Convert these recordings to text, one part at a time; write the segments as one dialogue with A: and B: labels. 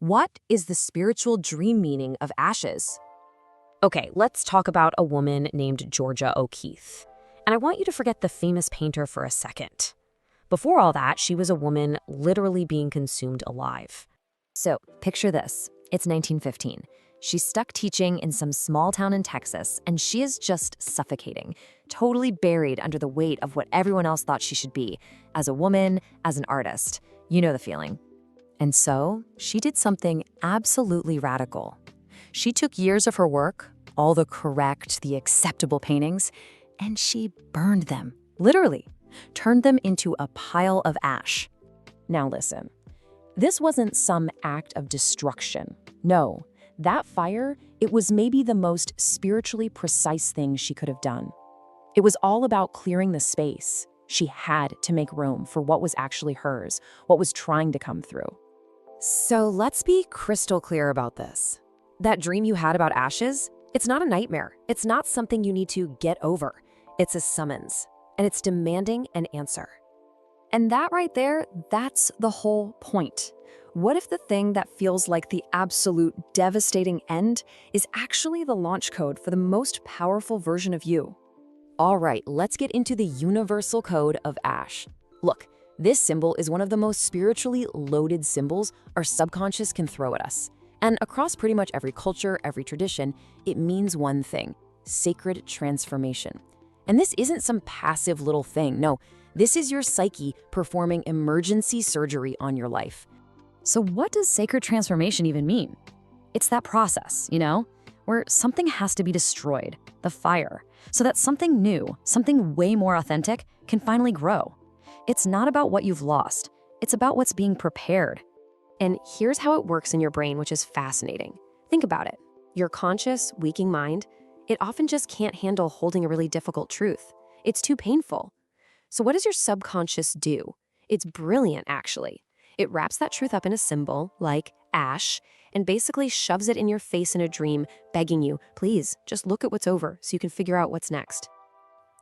A: What is the spiritual dream meaning of ashes? Okay, let's talk about a woman named Georgia O'Keeffe. And I want you to forget the famous painter for a second. Before all that, she was a woman literally being consumed alive. So, picture this. It's 1915. She's stuck teaching in some small town in Texas, and she is just suffocating, totally buried under the weight of what everyone else thought she should be, as a woman, as an artist. You know the feeling. And so, she did something absolutely radical. She took years of her work, all the correct, the acceptable paintings, and she burned them, literally, turned them into a pile of ash. Now listen, this wasn't some act of destruction. No, that fire, it was maybe the most spiritually precise thing she could have done. It was all about clearing the space. She had to make room for what was actually hers, what was trying to come through. So let's be crystal clear about this. That dream you had about ashes, it's not a nightmare. It's not something you need to get over. It's a summons, and it's demanding an answer. And that right there, that's the whole point. What if the thing that feels like the absolute devastating end is actually the launch code for the most powerful version of you? All right, let's get into the universal code of ash. Look, this symbol is one of the most spiritually loaded symbols our subconscious can throw at us. And across pretty much every culture, every tradition, it means one thing: sacred transformation. And this isn't some passive little thing. No, this is your psyche performing emergency surgery on your life. So what does sacred transformation even mean? It's that process, where something has to be destroyed, the fire, so that something new, something way more authentic, can finally grow. It's not about what you've lost. It's about what's being prepared. And here's how it works in your brain, which is fascinating. Think about it. Your conscious, waking mind, it often just can't handle holding a really difficult truth. It's too painful. So what does your subconscious do? It's brilliant, actually. It wraps that truth up in a symbol, like ash, and basically shoves it in your face in a dream, begging you, please, just look at what's over so you can figure out what's next.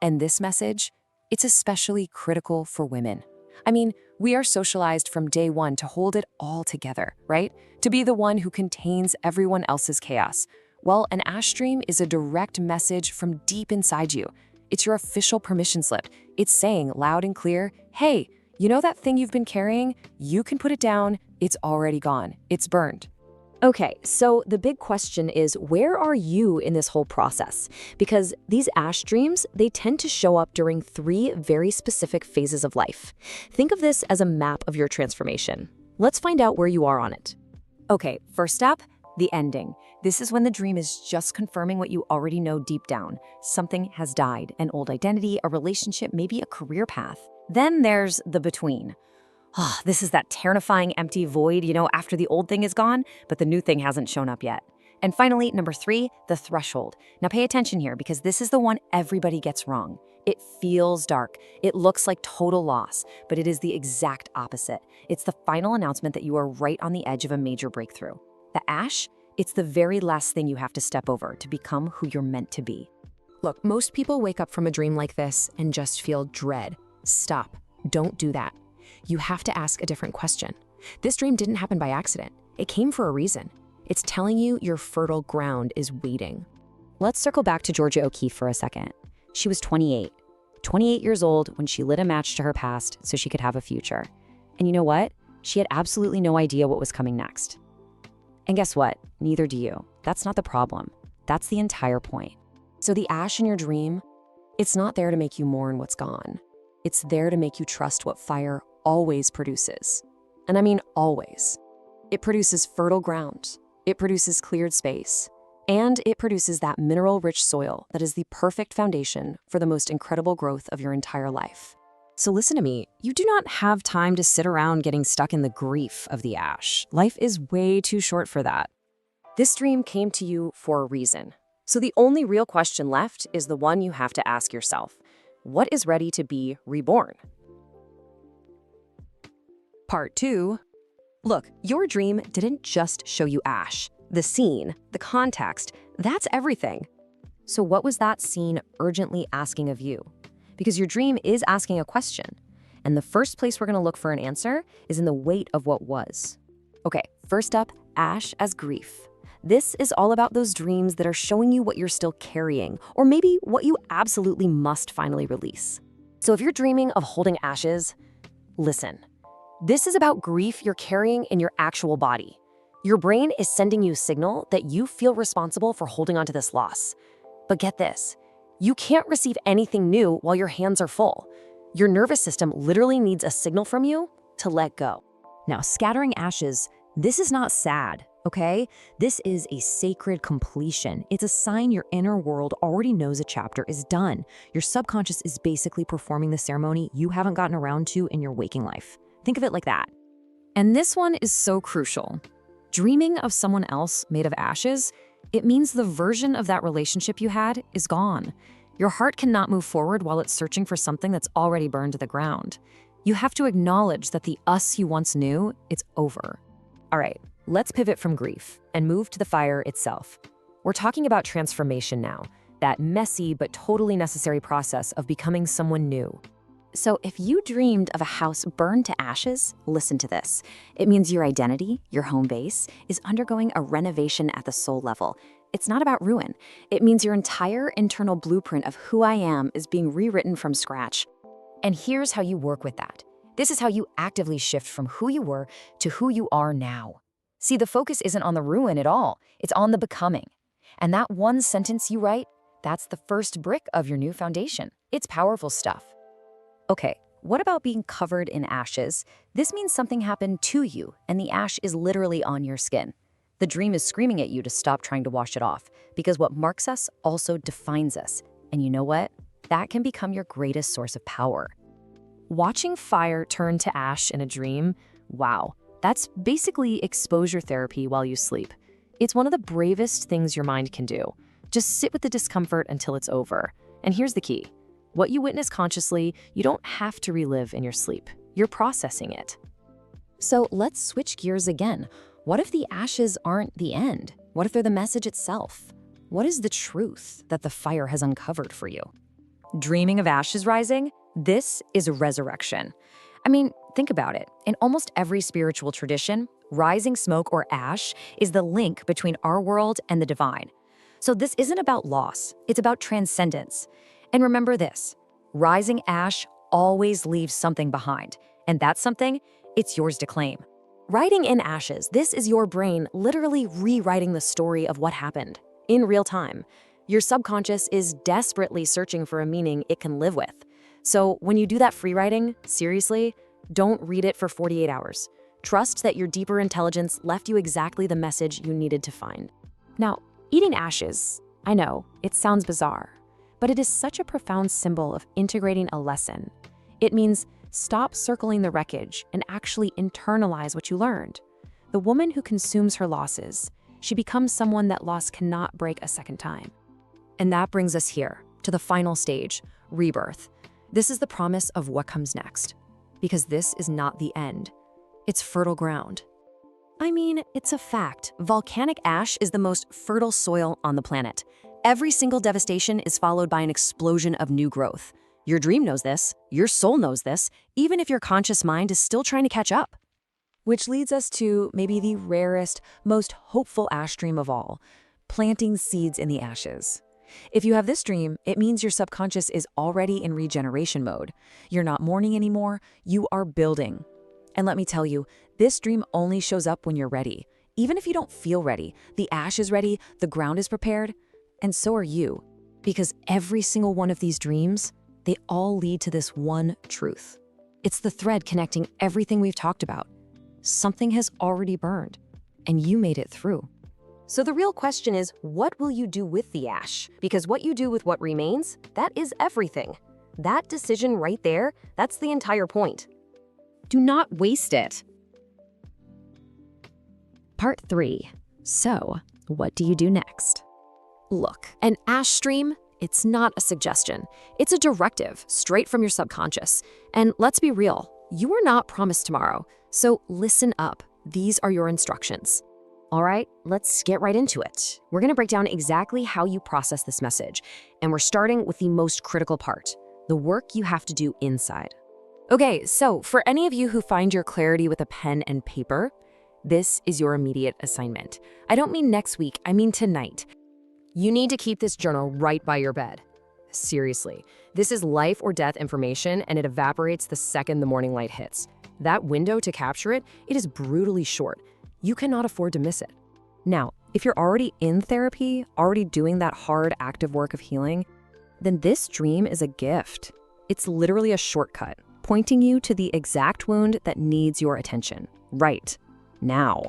A: And this message, it's especially critical for women. I mean, we are socialized from day one to hold it all together, right? To be the one who contains everyone else's chaos. Well, an ash dream is a direct message from deep inside you. It's your official permission slip. It's saying loud and clear, hey, you know that thing you've been carrying? You can put it down. It's already gone. It's burned. Okay, so the big question is, where are you in this whole process? Because these ash dreams, they tend to show up during 3 very specific phases of life. Think of this as a map of your transformation. Let's find out where you are on it. Okay, first step, the ending. This is when the dream is just confirming what you already know deep down. Something has died, an old identity, a relationship, maybe a career path. Then there's the between. This is that terrifying empty void, after the old thing is gone, but the new thing hasn't shown up yet. And finally, number 3, the threshold. Now pay attention here, because this is the one everybody gets wrong. It feels dark. It looks like total loss, but it is the exact opposite. It's the final announcement that you are right on the edge of a major breakthrough. The ash, it's the very last thing you have to step over to become who you're meant to be. Look, most people wake up from a dream like this and just feel dread. Stop. Don't do that. You have to ask a different question. This dream didn't happen by accident. It came for a reason. It's telling you your fertile ground is waiting. Let's circle back to Georgia O'Keeffe for a second. She was 28 years old when she lit a match to her past so she could have a future. And you know what? She had absolutely no idea what was coming next. And guess what? Neither do you. That's not the problem. That's the entire point. So the ash in your dream, it's not there to make you mourn what's gone. It's there to make you trust what fire always produces. And I mean always. It produces fertile ground. It produces cleared space. And it produces that mineral-rich soil that is the perfect foundation for the most incredible growth of your entire life. So listen to me, you do not have time to sit around getting stuck in the grief of the ash. Life is way too short for that. This dream came to you for a reason. So the only real question left is the one you have to ask yourself. What is ready to be reborn? Part 2. Look, your dream didn't just show you ash. The scene, the context, that's everything. So what was that scene urgently asking of you? Because your dream is asking a question. And the first place we're going to look for an answer is in the weight of what was. Okay, first up, ash as grief. This is all about those dreams that are showing you what you're still carrying, or maybe what you absolutely must finally release. So if you're dreaming of holding ashes, listen. This is about grief you're carrying in your actual body. Your brain is sending you a signal that you feel responsible for holding on to this loss. But get this, you can't receive anything new while your hands are full. Your nervous system literally needs a signal from you to let go. Now, scattering ashes, this is not sad, okay? This is a sacred completion. It's a sign your inner world already knows a chapter is done. Your subconscious is basically performing the ceremony you haven't gotten around to in your waking life. Think of it like that. And this one is so crucial. Dreaming of someone else made of ashes, it means the version of that relationship you had is gone. Your heart cannot move forward while it's searching for something that's already burned to the ground. You have to acknowledge that the us you once knew, it's over. All right, let's pivot from grief and move to the fire itself. We're talking about transformation now, that messy but totally necessary process of becoming someone new. So if you dreamed of a house burned to ashes, listen to this. It means your identity, your home base, is undergoing a renovation at the soul level. It's not about ruin. It means your entire internal blueprint of who I am is being rewritten from scratch. And here's how you work with that. This is how you actively shift from who you were to who you are now. See, the focus isn't on the ruin at all. It's on the becoming. And that one sentence you write, that's the first brick of your new foundation. It's powerful stuff. Okay, what about being covered in ashes? This means something happened to you, and the ash is literally on your skin. The dream is screaming at you to stop trying to wash it off, because what marks us also defines us. And you know what? That can become your greatest source of power. Watching fire turn to ash in a dream, wow, that's basically exposure therapy while you sleep. It's one of the bravest things your mind can do. Just sit with the discomfort until it's over. And here's the key. What you witness consciously, you don't have to relive in your sleep. You're processing it. So let's switch gears again. What if the ashes aren't the end? What if they're the message itself? What is the truth that the fire has uncovered for you? Dreaming of ashes rising? This is a resurrection. I mean, think about it. In almost every spiritual tradition, rising smoke or ash is the link between our world and the divine. So this isn't about loss, it's about transcendence. And remember this, rising ash always leaves something behind. And that something, it's yours to claim. Writing in ashes, this is your brain literally rewriting the story of what happened in real time. Your subconscious is desperately searching for a meaning it can live with. So when you do that free writing, seriously, don't read it for 48 hours. Trust that your deeper intelligence left you exactly the message you needed to find. Now, eating ashes, I know, it sounds bizarre, but it is such a profound symbol of integrating a lesson. It means stop circling the wreckage and actually internalize what you learned. The woman who consumes her losses, she becomes someone that loss cannot break a second time. And that brings us here, to the final stage, rebirth. This is the promise of what comes next, because this is not the end. It's fertile ground. I mean, it's a fact. Volcanic ash is the most fertile soil on the planet. Every single devastation is followed by an explosion of new growth. Your dream knows this, your soul knows this, even if your conscious mind is still trying to catch up. Which leads us to maybe the rarest, most hopeful ash dream of all, planting seeds in the ashes. If you have this dream, it means your subconscious is already in regeneration mode. You're not mourning anymore, you are building. And let me tell you, this dream only shows up when you're ready. Even if you don't feel ready, the ash is ready, the ground is prepared, and so are you. Because every single one of these dreams, they all lead to this one truth. It's the thread connecting everything we've talked about. Something has already burned, and you made it through. So the real question is, what will you do with the ash? Because what you do with what remains, that is everything. That decision right there, that's the entire point. Do not waste it. Part 3. So, what do you do next? Look, an ash stream, it's not a suggestion. It's a directive, straight from your subconscious. And let's be real, you are not promised tomorrow. So listen up. These are your instructions. All right, let's get right into it. We're going to break down exactly how you process this message. And we're starting with the most critical part, the work you have to do inside. Okay, so for any of you who find your clarity with a pen and paper, This is your immediate assignment. I don't mean next week, I mean tonight. You need to keep this journal right by your bed. Seriously, this is life or death information, and it evaporates the second the morning light hits. That window to capture it, it is brutally short. You cannot afford to miss it. Now, if you're already in therapy, already doing that hard, active work of healing, then this dream is a gift. It's literally a shortcut, pointing you to the exact wound that needs your attention, right now.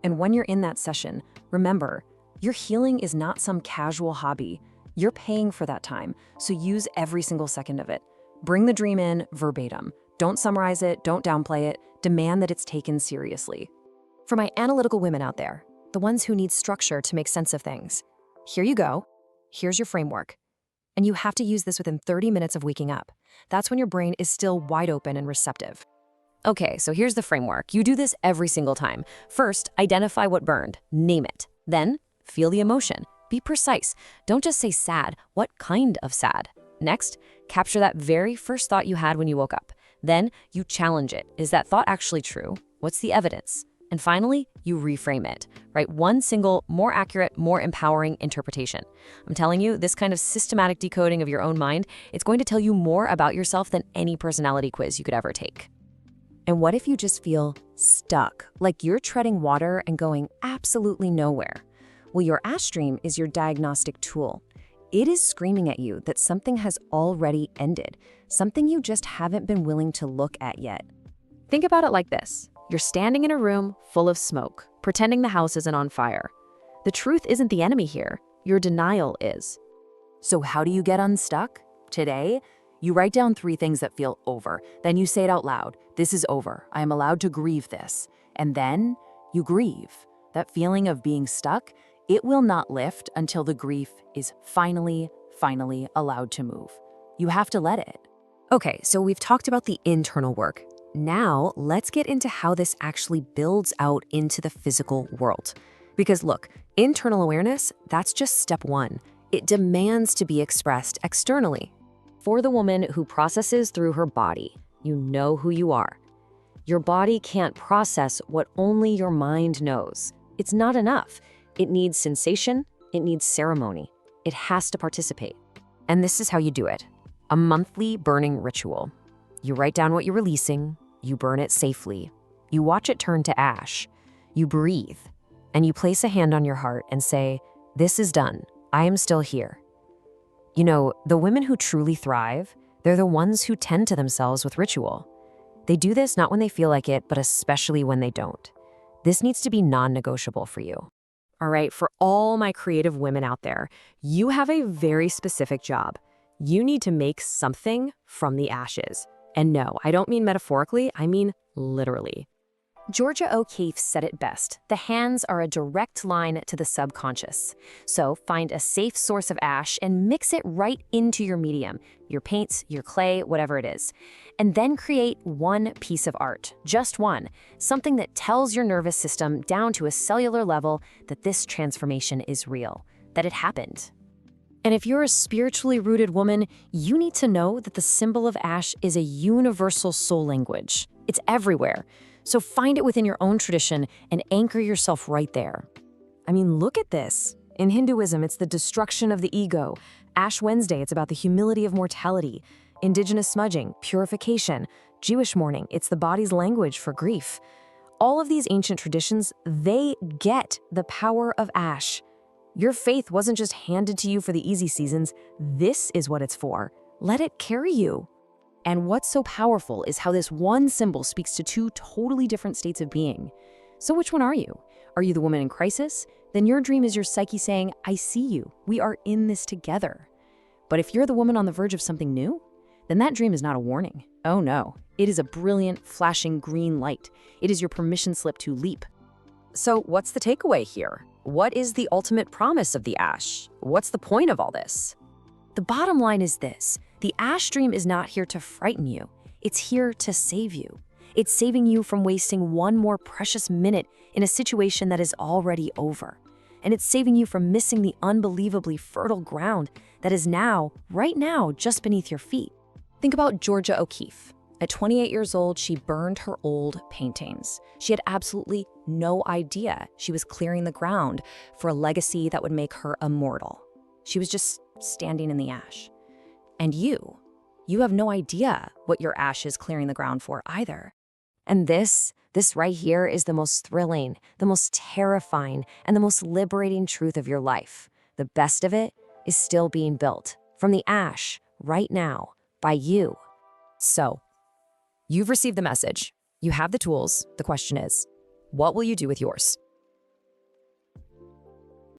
A: And when you're in that session, remember, your healing is not some casual hobby. You're paying for that time, so use every single second of it. Bring the dream in verbatim. Don't summarize it, don't downplay it, demand that it's taken seriously. For my analytical women out there, the ones who need structure to make sense of things, here you go. Here's your framework. And you have to use this within 30 minutes of waking up. That's when your brain is still wide open and receptive. Okay, so here's the framework. You do this every single time. First, identify what burned. Name it. Then, feel the emotion. Be precise. Don't just say sad. What kind of sad? Next, capture that very first thought you had when you woke up. Then, you challenge it. Is that thought actually true? What's the evidence? And finally, you reframe it. Write one single, more accurate, more empowering interpretation. I'm telling you, this kind of systematic decoding of your own mind, it's going to tell you more about yourself than any personality quiz you could ever take. And what if you just feel stuck, like you're treading water and going absolutely nowhere? Well, your ash dream is your diagnostic tool. It is screaming at you that something has already ended, something you just haven't been willing to look at yet. Think about it like this. You're standing in a room full of smoke, pretending the house isn't on fire. The truth isn't the enemy here. Your denial is. So how do you get unstuck? Today, you write down 3 things that feel over. Then you say it out loud. This is over. I am allowed to grieve this. And then you grieve. That feeling of being stuck, it will not lift until the grief is finally allowed to move. You have to let it. Okay, so we've talked about the internal work. Now, let's get into how this actually builds out into the physical world. Because look, internal awareness, that's just step 1. It demands to be expressed externally. For the woman who processes through her body, you know who you are. Your body can't process what only your mind knows. It's not enough. It needs sensation, it needs ceremony. It has to participate. And this is how you do it. A monthly burning ritual. You write down what you're releasing, you burn it safely, you watch it turn to ash, you breathe, and you place a hand on your heart and say, this is done, I am still here. You know, the women who truly thrive, they're the ones who tend to themselves with ritual. They do this not when they feel like it, but especially when they don't. This needs to be non-negotiable for you. All right, for all my creative women out there, you have a very specific job. You need to make something from the ashes. And no, I don't mean metaphorically, I mean literally. Georgia O'Keeffe said it best. The hands are a direct line to the subconscious. So find a safe source of ash and mix it right into your medium, your paints, your clay, whatever it is. And then create one piece of art, just one, something that tells your nervous system down to a cellular level that this transformation is real, that it happened. And if you're a spiritually rooted woman, you need to know that the symbol of ash is a universal soul language. It's everywhere. So find it within your own tradition and anchor yourself right there. I mean, look at this. In Hinduism, it's the destruction of the ego. Ash Wednesday, it's about the humility of mortality. Indigenous smudging, purification. Jewish mourning, it's the body's language for grief. All of these ancient traditions, they get the power of ash. Your faith wasn't just handed to you for the easy seasons. This is what it's for. Let it carry you. And what's so powerful is how this one symbol speaks to 2 totally different states of being. So which one are you? Are you the woman in crisis? Then your dream is your psyche saying, I see you. We are in this together. But if you're the woman on the verge of something new, then that dream is not a warning. Oh no, it is a brilliant, flashing green light. It is your permission slip to leap. So what's the takeaway here? What is the ultimate promise of the ash? What's the point of all this? The bottom line is this. The ash dream is not here to frighten you. It's here to save you. It's saving you from wasting one more precious minute in a situation that is already over. And it's saving you from missing the unbelievably fertile ground that is now, right now, just beneath your feet. Think about Georgia O'Keeffe. At 28 years old, she burned her old paintings. She had absolutely no idea she was clearing the ground for a legacy that would make her immortal. She was just standing in the ash. And you have no idea what your ash is clearing the ground for either. And this right here is the most thrilling, the most terrifying, and the most liberating truth of your life. The best of it is still being built from the ash right now by you. So, you've received the message. You have the tools. The question is, what will you do with yours?